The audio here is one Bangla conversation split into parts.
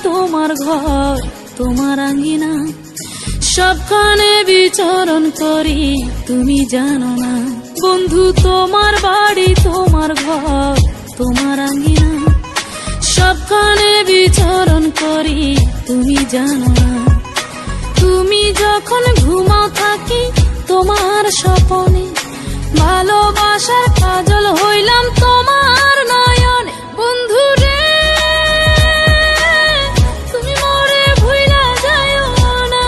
তোমার ঘর তোমার আঙ্গিনা, সবখানে বিচরণ করি তুমি জানো না। বন্ধু তোমার বাড়ি তোমার ঘর তোমার আঙ্গিনা, সবখানে বিচরণ করি তুমি জানো না। তুমি যখন ঘুমাও থাকি তোমার স্বপনে, ভালোবাসার কাজল হইলাম তোমার নয়নে। বন্ধু রে তুমি মরে ভুইলা যাইও না,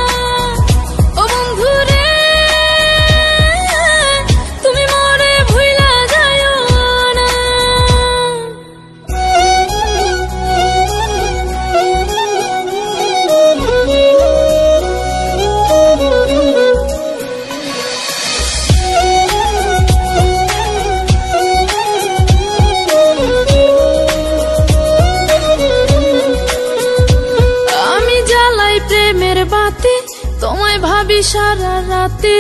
ও বন্ধু রে তুমি মরে ভুইলা যাইও না। প্রেমের বাতি তোমায় ভাবি সারা রাতে,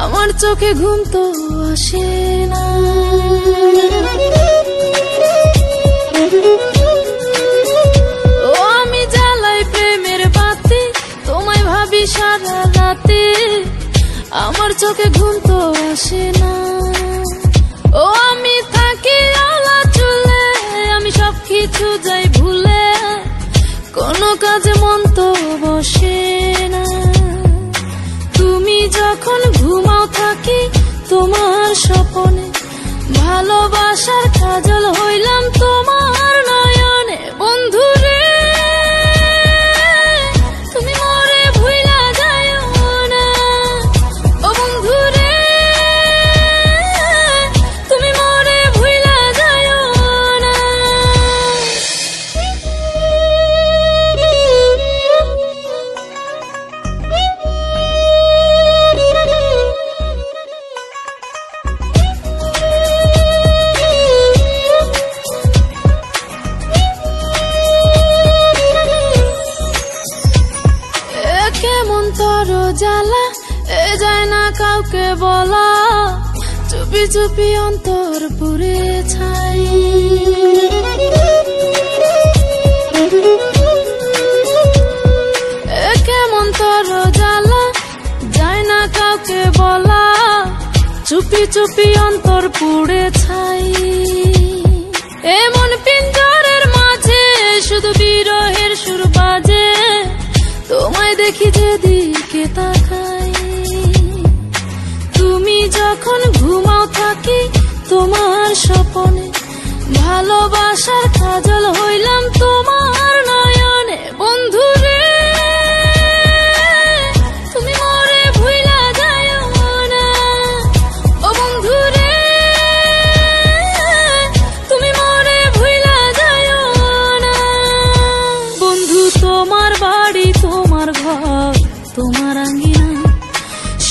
আমার চোখে ঘুম তো আসে না। ও আমি জ্বালাই প্রেমের বাতি তোমায় ভাবি সারা রাতে, আমার চোখে ঘুম তো আসে না। ও আমি থাকি আলা চুলে, আমি সবকিছু যাই ভুলে, কোনো কাজে মন তো বসে না। তুমি যখন ঘুমাও থাকি তোমার স্বপনে, ভালোবাসার কাজল হইলাম তোমার নয়নে। বন্ধু রে তুমি মরে ভুইলা যাইও না, ও বন্ধু রে তুমি মরে ভুইলা যাইও না। কেমন তোর জ্বালা এ যায় না কাউকে বলা, চুপি চুপি অন্তর পুড়ে ছাই। কেমন তোর জ্বালা যায় না কাউকে বলা, চুপি চুপি অন্তর পুড়ে ছাই। এমন পিঞ্জরের মাঝে শুধু বিরহের সুর বাজে, তোমায় দেখি যেদিকে তাকাই। তুমি যখন ঘুমাও থাকি তোমার স্বপনে, ভালোবাসার কাজল হইলাম তোমার নয়নে। বন্ধু রে তুমি মরে ভুইলা যাইও না, ও বন্ধু রে তুমি মরে ভুইলা যাইও না। বন্ধু তোমার বাড়ি তোমার ঘর তোমার আঙ্গিনা,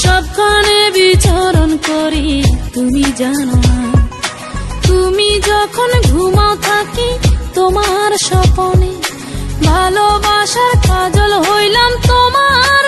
সবখানে বিচরণ করি তুমি জানো না। তুমি যখন ঘুমাও থাকি তোমার স্বপনে, ভালোবাসার কাজল হইলাম তোমার।